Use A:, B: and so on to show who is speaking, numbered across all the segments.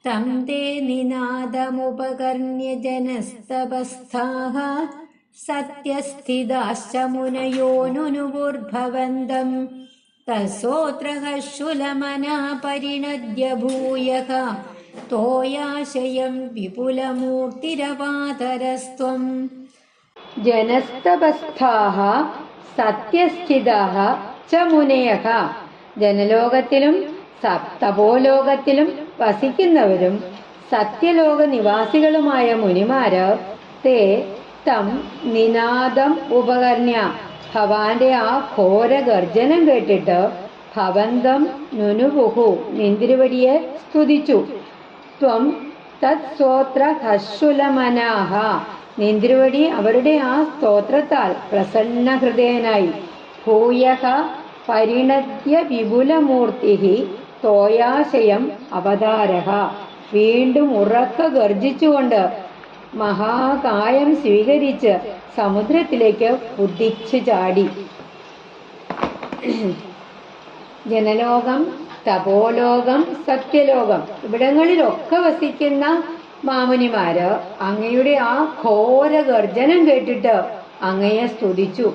A: തം തേ നിനാദമുപകർണ്യ ജനസ്തപസ്ഥാഃ സത്യസ്ഥിതാശ്ച മുനയോനുനുപുർഭവന്തം തസ്സോത്രഃ ശുലമനാ പരിണദ്യ ഭൂയഃ തോയാശയം വിപുലമൂർത്തിരപാതരസ്ത്വം. ജനസ്തപസ്ഥാഃ സത്യസ്ഥിതാഃ ച മുനയഃ. ജനലോകത്തിലും തപോലോകത്തിലും വസിക്കുന്നവരും സത്യലോക നിവാസികളുമായ മുനിമാര് തേ തം നിനാദം ഉപകർണ്യ, ഭവാന്റെ ആ ഘോര ഗർജനം കേട്ടിട്ട് ഭവന്തം നുനുപുഹു, നിന്തിരുവടിയെ സ്തുതിച്ചു. ത്വം തത് സ്തോത്ര ഹശുലമനാഹ, നിന്തിരുവടി അവരുടെ ആ സ്തോത്രത്താൽ പ്രസന്ന ഹൃദയനായി. ഭൂയഃ പരിണദ്യ വിപുലമൂർത്തി തോയാശയം അവതാരഃ, വീണ്ടും ഉറക്ക ഗർജിച്ചുകൊണ്ട് മഹാകായം സ്വീകരിച്ച് സമുദ്രത്തിലേക്ക് കുതിച്ചു ചാടി. ജനലോകം, തപോലോകം, സത്യലോകം ഇവിടങ്ങളിലൊക്കെ വസിക്കുന്ന മാമുനിമാര് അങ്ങയുടെ ആ ഘോര ഗർജനം കേട്ടിട്ട് അങ്ങയെ സ്തുതിച്ചു.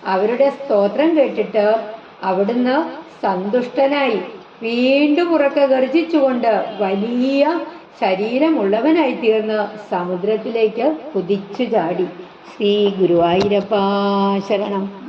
A: അവരുടെ സ്തോത്രം കേട്ടിട്ട് അവിടുന്ന് സന്തുഷ്ടനായി വീണ്ടും ഉറക്കെ ഗർജിച്ചുകൊണ്ട് വലിയ ശരീരമുള്ളവനായി തീർന്ന് സമുദ്രത്തിലേക്ക് കുതിച്ചു ചാടി. ശ്രീ ഗുരുവായൂരപ്പാ ശരണം.